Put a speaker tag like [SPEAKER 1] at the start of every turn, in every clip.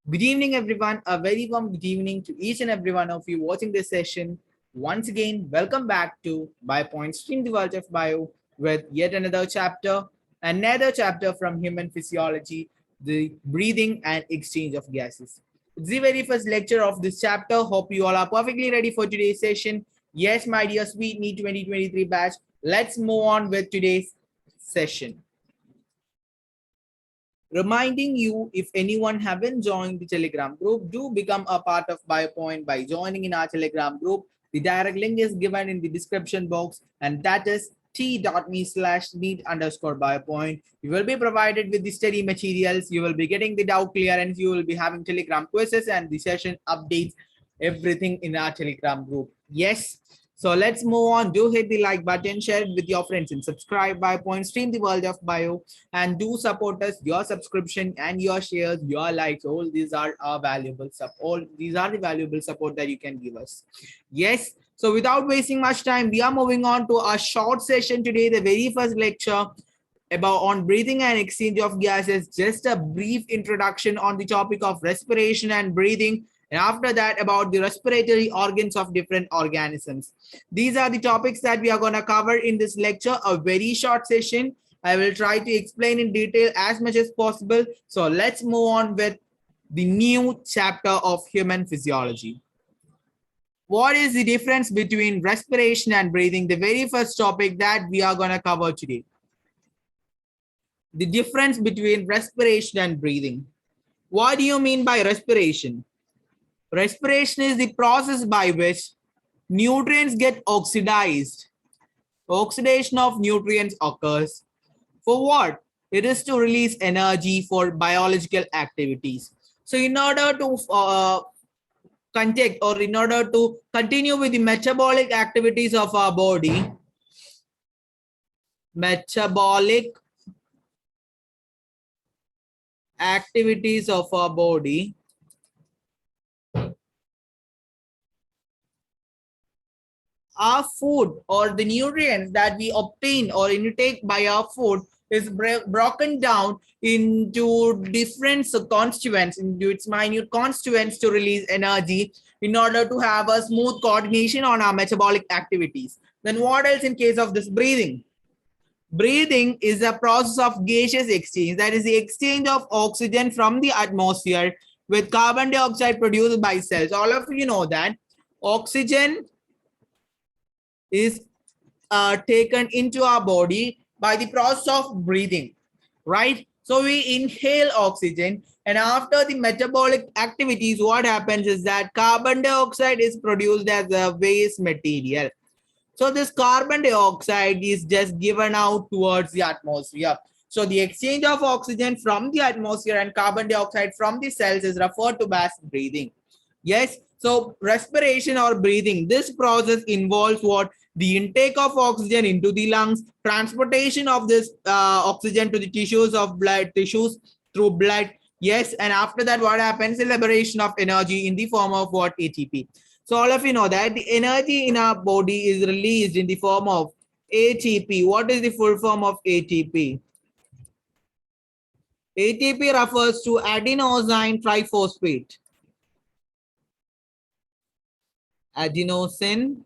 [SPEAKER 1] Good evening, everyone. A very warm good evening to each and every one of you watching this session. Once again, welcome back to BioPoint Stream the World of Bio with yet another chapter from human physiology, the breathing and exchange of gases. It's the very first lecture of this chapter. Hope you all are perfectly ready for today's session. Yes, my dear Sweet Me 2023 batch. Let's move on with today's session. Reminding you, if anyone haven't joined the Telegram group, do become a part of BioPoint by joining in our Telegram group. The direct link is given in the description box, and that is t.me/meet_biopoint. You will be provided with the study materials. You will be getting the doubt clearance. You will be having Telegram quizzes and the session updates, everything in our Telegram group. Yes. So let's move on. Do hit the like button, share it with your friends, and subscribe BioPoint, stream the world of bio, and do support us. Your subscription and your shares, your likes, all these are our valuable support. These are the valuable support that you can give us. Yes. So without wasting much time, we are moving on to our short session today, the very first lecture about on breathing and exchange of gases. Just a brief introduction on the topic of respiration and breathing, and after that about the respiratory organs of different organisms. These are the topics that we are going to cover in this lecture, a very short session. I will try to explain in detail as much as possible. So let's move on with the new chapter of human physiology. What is the difference between respiration and breathing? The very first topic that we are going to cover today. The difference between respiration and breathing. What do you mean by respiration? Respiration is the process by which nutrients get oxidized. Oxidation of nutrients occurs. For what? It is to release energy for biological activities. So in order to contact or in order to continue with the metabolic activities of our body, our food or the nutrients that we obtain or intake by our food is broken down into different constituents, into its minute constituents to release energy in order to have a smooth coordination on our metabolic activities. Then what else in case of this breathing? Breathing is a process of gaseous exchange, that is the exchange of oxygen from the atmosphere with carbon dioxide produced by cells. All of you know that oxygen is taken into our body by the process of breathing, right? So we inhale oxygen, and after the metabolic activities, what happens is that carbon dioxide is produced as a waste material. So this carbon dioxide is just given out towards the atmosphere. So the exchange of oxygen from the atmosphere and carbon dioxide from the cells is referred to as breathing. Yes. So respiration or breathing, this process involves what? The intake of oxygen into the lungs, transportation of this oxygen to the tissues through blood. Yes. And after that, what happens? The liberation of energy in the form of what? ATP. So all of you know that the energy in our body is released in the form of ATP. What is the full form of ATP? ATP refers to adenosine triphosphate. Adenosine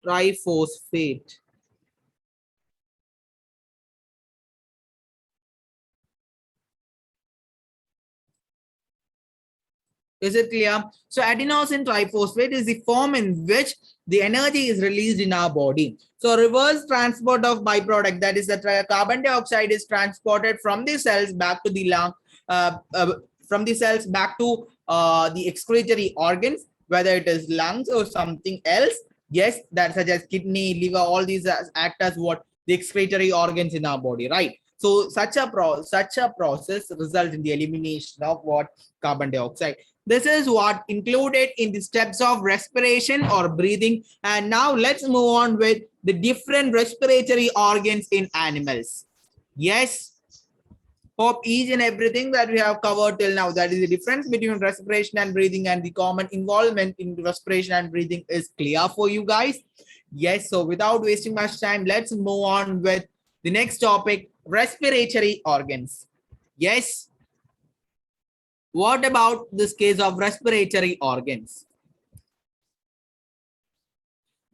[SPEAKER 1] triphosphate. Is it clear? So adenosine triphosphate is the form in which the energy is released in our body. So reverse transport of byproduct, that is the carbon dioxide is transported from the cells back to the lung, from the cells back to the excretory organs, whether it is lungs or something else. Yes, that such as kidney, liver, all these act as what? The excretory organs in our body, right? So such a process results in the elimination of what? Carbon dioxide. This is what included in the steps of respiration or breathing. And now let's move on with the different respiratory organs in animals. Yes. Hope each and everything that we have covered till now, that is the difference between respiration and breathing and the common involvement in respiration and breathing, is clear for you guys. Yes. So without wasting much time, let's move on with The next topic, respiratory organs. Yes. What about this case of respiratory organs?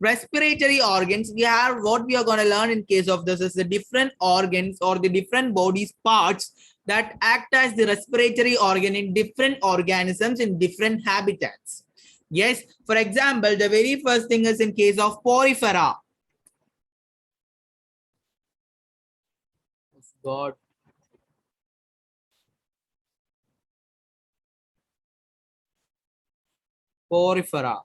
[SPEAKER 1] Respiratory organs, we have what we are going to learn in case of this is the different organs or the different body's parts that act as the respiratory organ in different organisms in different habitats. Yes, for example, the very first thing is in case of porifera. God. Porifera.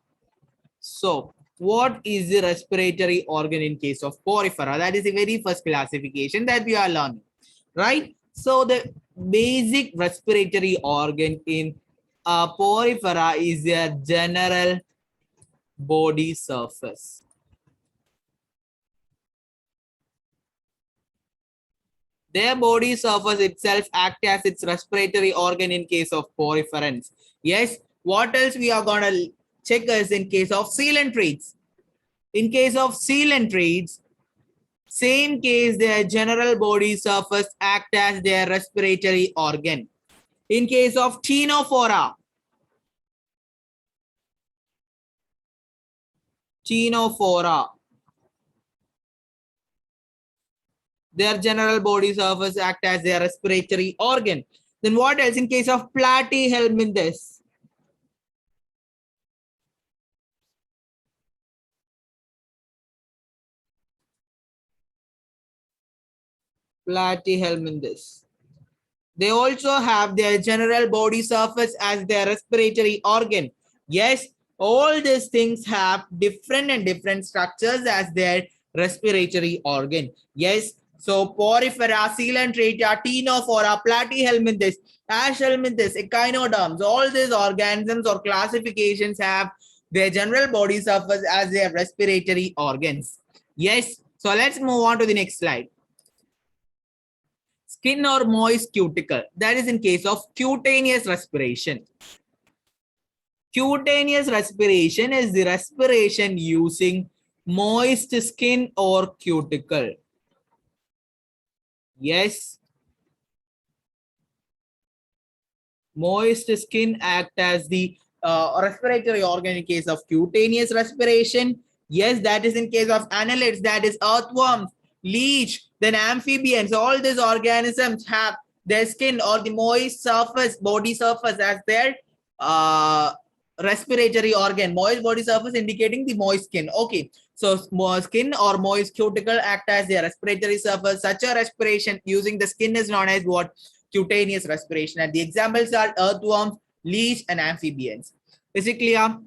[SPEAKER 1] So, what is the respiratory organ in case of porifera? That is the very first classification that we are learning, right? So, the basic respiratory organ in porifera is their general body surface. Their body surface itself acts as its respiratory organ in case of poriferans. Yes, what else we are going to check is in case of coelenterids. In case of coelenterids, same case, their general body surface act as their respiratory organ. In case of ctenophora, their general body surface act as their respiratory organ. Then what else in case of platyhelminthes? Platyhelminthes. They also have their general body surface as their respiratory organ. Yes, all these things have different and different structures as their respiratory organ. Yes, so porifera, coelenterata, ctenophora, platyhelminthes, ashhelminthes, echinoderms, all these organisms or classifications have their general body surface as their respiratory organs. Yes, so let's move on to the next slide. Skin or moist cuticle, that is in case of cutaneous respiration. Cutaneous respiration is the respiration using moist skin or cuticle. Yes. Moist skin act as the respiratory organ in case of cutaneous respiration. Yes, that is in case of annelids, that is earthworms, leech, then amphibians. All these organisms have their skin or the moist surface, body surface as their respiratory organ. Moist body surface indicating the moist skin. Okay, so skin or moist cuticle act as their respiratory surface. Such a respiration using the skin is known as what? Cutaneous respiration. And the examples are earthworms, leech, and amphibians. Is it clear?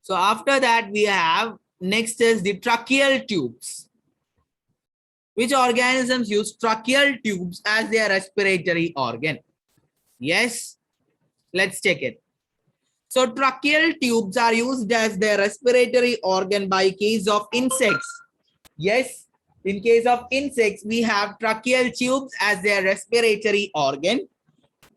[SPEAKER 1] So after that, we have next is the tracheal tubes. Which organisms use tracheal tubes as their respiratory organ? Yes, let's check it. So tracheal tubes are used as their respiratory organ by case of insects. Yes, in case of insects, we have tracheal tubes as their respiratory organ.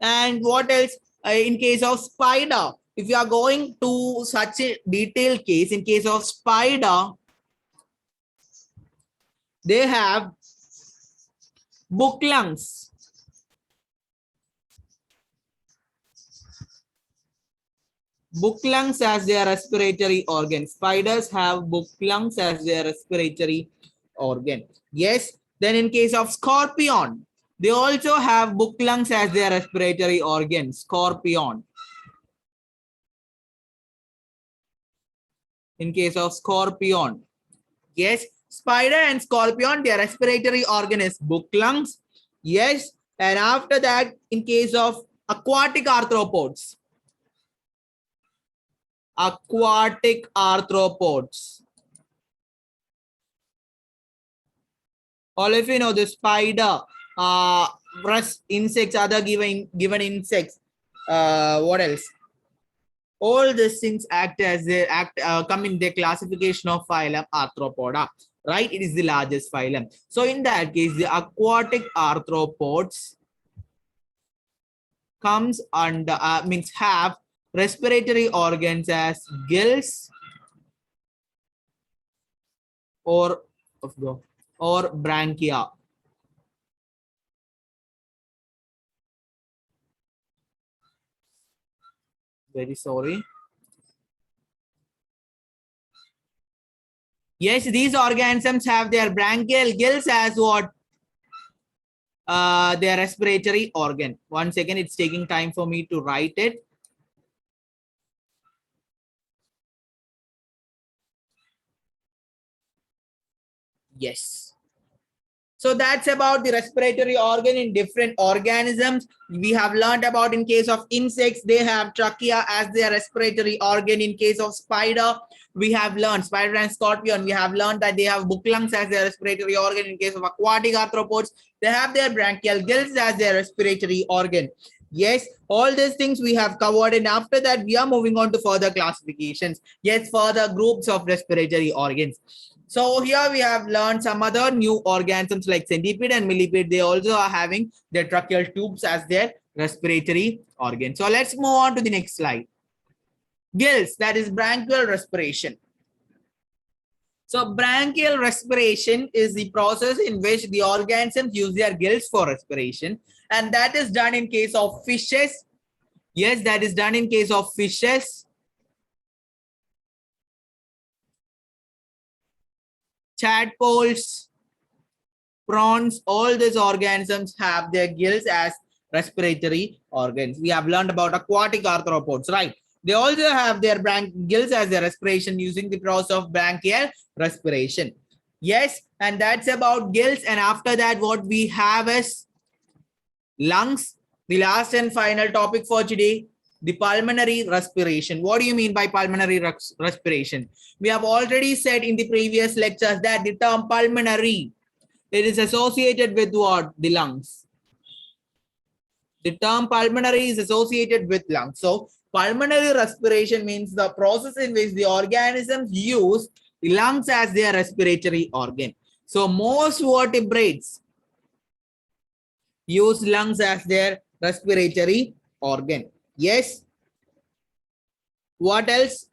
[SPEAKER 1] And what else? In case of spider, if you are going to such a detailed case, in case of spider, they have book lungs. Book lungs as their respiratory organ. Spiders have book lungs as their respiratory organ. Yes. Then in case of scorpion, they also have book lungs as their respiratory organ. Scorpion. In case of scorpion. Yes. Spider and scorpion, their respiratory organ is book lungs. Yes. And after that, in case of aquatic arthropods. Aquatic arthropods. All of you know the spider, rust, insects, other given insects. What else? All these things act as they come in the classification of phylum Arthropoda. Right? It is the largest phylum. So in that case, the aquatic arthropods comes under means have respiratory organs as gills or or branchia? Very sorry. Yes, these organisms have their branchial gills as what? Their respiratory organ. One second, it's taking time for me to write it. Yes. So that's about the respiratory organ in different organisms. We have learned about in case of insects, they have trachea as their respiratory organ. In case of spider, we have learned spider and scorpion. We have learned that they have book lungs as their respiratory organ. In case of aquatic arthropods, they have their branchial gills as their respiratory organ. Yes, all these things we have covered, and after that, we are moving on to further classifications. Yes, further groups of respiratory organs. So here we have learned some other new organisms like centipede and millipede. They also are having their tracheal tubes as their respiratory organ. So let's move on to the next slide. Gills, that is branchial respiration. So branchial respiration is the process in which the organisms use their gills for respiration. And that is done in case of fishes. Yes, that is done in case of fishes, tadpoles, prawns. All these organisms have their gills as respiratory organs. We have learned about aquatic arthropods, right? They also have their gills as their respiration using the process of branchial respiration. Yes, and that's about gills. And after that, what we have is lungs. The last and final topic for today, the pulmonary respiration. What do you mean by pulmonary respiration? We have already said in the previous lectures that the term pulmonary, it is associated with what? The lungs. The term pulmonary is associated with lungs. So pulmonary respiration means the process in which the organisms use the lungs as their respiratory organ. So most vertebrates use lungs as their respiratory organ. Yes. What else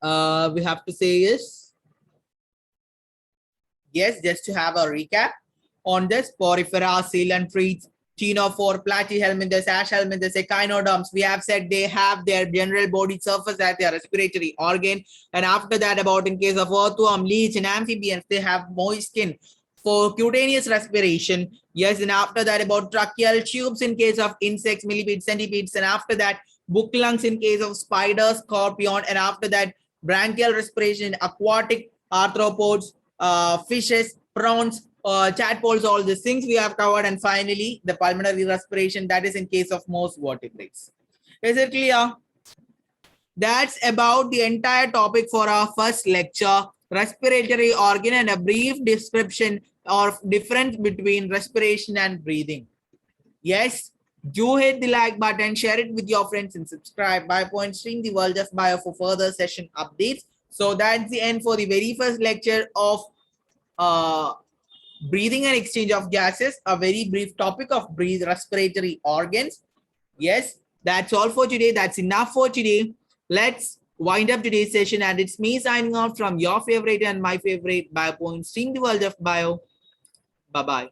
[SPEAKER 1] we have to say is, yes, just to have a recap on this, porifera, coelenterates, ctenophore, platyhelminthes, ashhelminthes, echinoderms, we have said they have their general body surface as their respiratory organ. And after that, about in case of earthworm, leech, and amphibians, they have moist skin for cutaneous respiration. Yes, and after that, about tracheal tubes in case of insects, millipedes, centipedes, and after that, book lungs in case of spiders, scorpion, and after that, branchial respiration, aquatic arthropods, fishes, prawns, tadpoles, all these things we have covered. And finally, the pulmonary respiration, that is in case of most vertebrates. Is it clear? That's about the entire topic for our first lecture, respiratory organ, and a brief description of difference between respiration and breathing. Yes, do hit the like button, share it with your friends, and subscribe by stream the World of Bio for further session updates. So that's the end for the very first lecture of breathing and exchange of gases, a very brief topic of respiratory organs. Yes, that's all for today. That's enough for today. Let's wind up today's session, and it's me signing off from your favorite and my favorite BioPoint, seeing the World of Bio. Bye-bye.